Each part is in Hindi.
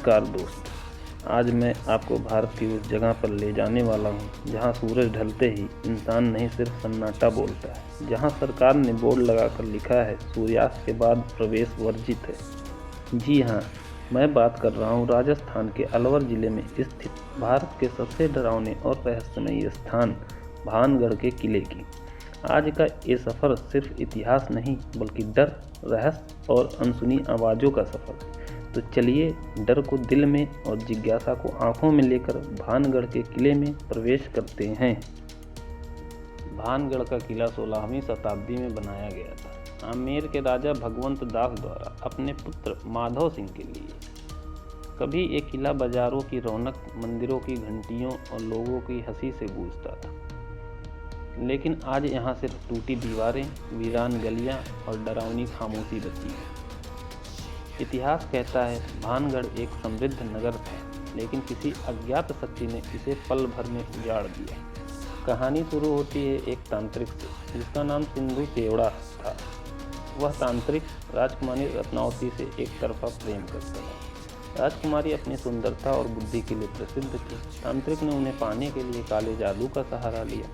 नमस्कार दोस्त। आज मैं आपको भारत की उस जगह पर ले जाने वाला हूँ जहाँ सूरज ढलते ही इंसान नहीं सिर्फ सन्नाटा बोलता है, जहाँ सरकार ने बोर्ड लगाकर लिखा है सूर्यास्त के बाद प्रवेश वर्जित है। जी हाँ, मैं बात कर रहा हूँ राजस्थान के अलवर जिले में स्थित भारत के सबसे डरावने और रहस्यमयी स्थान भानगढ़ के किले की। आज का ये सफ़र सिर्फ इतिहास नहीं बल्कि डर, रहस्य और अनसुनी आवाज़ों का सफ़र है। तो चलिए डर को दिल में और जिज्ञासा को आंखों में लेकर भानगढ़ के किले में प्रवेश करते हैं। भानगढ़ का किला 16वीं शताब्दी में बनाया गया था आमेर के राजा भगवंत दास द्वारा अपने पुत्र माधव सिंह के लिए। कभी ये किला बाजारों की रौनक, मंदिरों की घंटियों और लोगों की हंसी से गूंजता था, लेकिन आज यहाँ सिर्फ टूटी दीवारें, वीरान गलियाँ और डरावनी खामोशी बची है। इतिहास कहता है भानगढ़ एक समृद्ध नगर था, लेकिन किसी अज्ञात शक्ति ने इसे पल भर में उजाड़ दिया। कहानी शुरू होती है एक तांत्रिक से जिसका नाम सिंधु केवड़ा था। वह तांत्रिक राजकुमारी रत्नावती से एक तरफा प्रेम करता था। राजकुमारी अपनी सुंदरता और बुद्धि के लिए प्रसिद्ध थी। तांत्रिक ने उन्हें पाने के लिए काले जादू का सहारा लिया।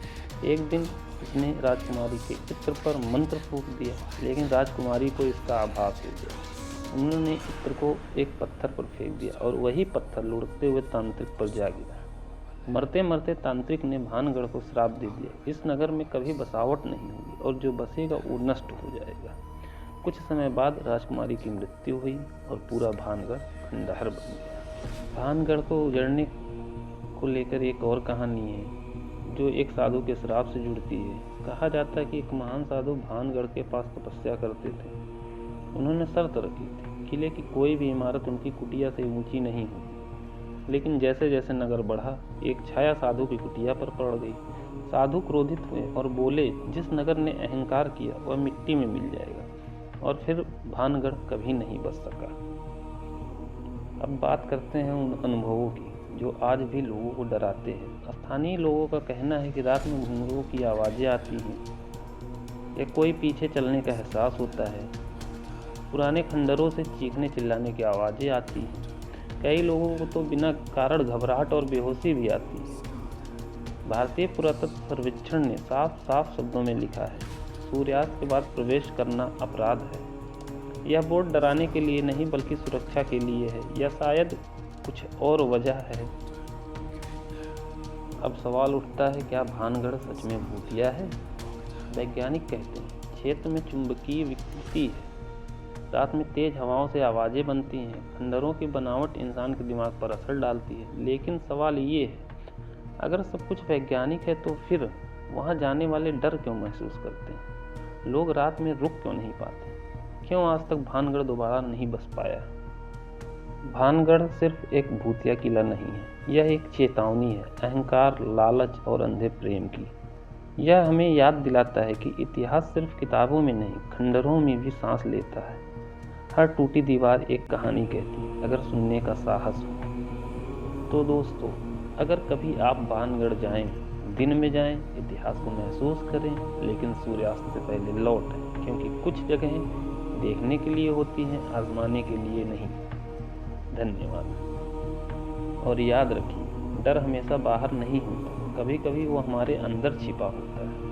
एक दिन उसने राजकुमारी के चित्र पर मंत्र फूंक दिया, लेकिन राजकुमारी को इसका आभास हो गया। उन्होंने चित्र को एक पत्थर पर फेंक दिया और वही पत्थर लुढ़कते हुए तांत्रिक पर जा गिरा। मरते मरते तांत्रिक ने भानगढ़ को श्राप दे दिया, इस नगर में कभी बसावट नहीं होगी और जो बसेगा वो नष्ट हो जाएगा। कुछ समय बाद राजकुमारी की मृत्यु हुई और पूरा भानगढ़ खंडहर बन गया। भानगढ़ को उजड़ने को लेकर एक और कहानी है जो एक साधु के श्राप से जुड़ती है। कहा जाता है कि एक महान साधु भानगढ़ के पास तपस्या करते थे। उन्होंने शर्त रखी थी, किले की कोई भी इमारत उनकी कुटिया से ऊंची नहीं होगी। लेकिन जैसे जैसे नगर बढ़ा, एक छाया साधु की कुटिया पर पड़ गई। साधु क्रोधित हुए और बोले, जिस नगर ने अहंकार किया वह मिट्टी में मिल जाएगा। और फिर भानगढ़ कभी नहीं बच सका। अब बात करते हैं उन अनुभवों की जो आज भी लोगों को डराते हैं। स्थानीय लोगों का कहना है कि रात में घुंघरूओं की आवाज़ें आती हैं या कोई पीछे चलने का एहसास होता है। पुराने खंडरों से चीखने चिल्लाने की आवाज़ें आती हैं। कई लोगों को तो बिना कारण घबराहट और बेहोशी भी आती है। भारतीय पुरातत्व सर्वेक्षण ने साफ साफ शब्दों में लिखा है, सूर्यास्त के बाद प्रवेश करना अपराध है। यह बोर्ड डराने के लिए नहीं बल्कि सुरक्षा के लिए है, या शायद कुछ और वजह है। अब सवाल उठता है, क्या भानगढ़ सच में भूतिया है? वैज्ञानिक कहते हैं क्षेत्र में चुंबकीय विकृति है। रात में तेज हवाओं से आवाज़ें बनती हैं। खंडरों की बनावट इंसान के दिमाग पर असर डालती है। लेकिन सवाल ये है, अगर सब कुछ वैज्ञानिक है तो फिर वहाँ जाने वाले डर क्यों महसूस करते हैं? लोग रात में रुक क्यों नहीं पाते? क्यों आज तक भानगढ़ दोबारा नहीं बस पाया? भानगढ़ सिर्फ एक भूतिया किला नहीं है, यह एक चेतावनी है अहंकार, लालच और अंधे प्रेम की। यह हमें याद दिलाता है कि इतिहास सिर्फ किताबों में नहीं, खंडरों में भी सांस लेता है। हर टूटी दीवार एक कहानी कहती है, अगर सुनने का साहस हो। तो दोस्तों, अगर कभी आप भानगढ़ जाएं, दिन में जाएं, इतिहास को महसूस करें, लेकिन सूर्यास्त से पहले लौटें, क्योंकि कुछ जगहें देखने के लिए होती हैं, आजमाने के लिए नहीं। धन्यवाद। और याद रखिए, डर हमेशा बाहर नहीं होता, कभी कभी वो हमारे अंदर छिपा होता है।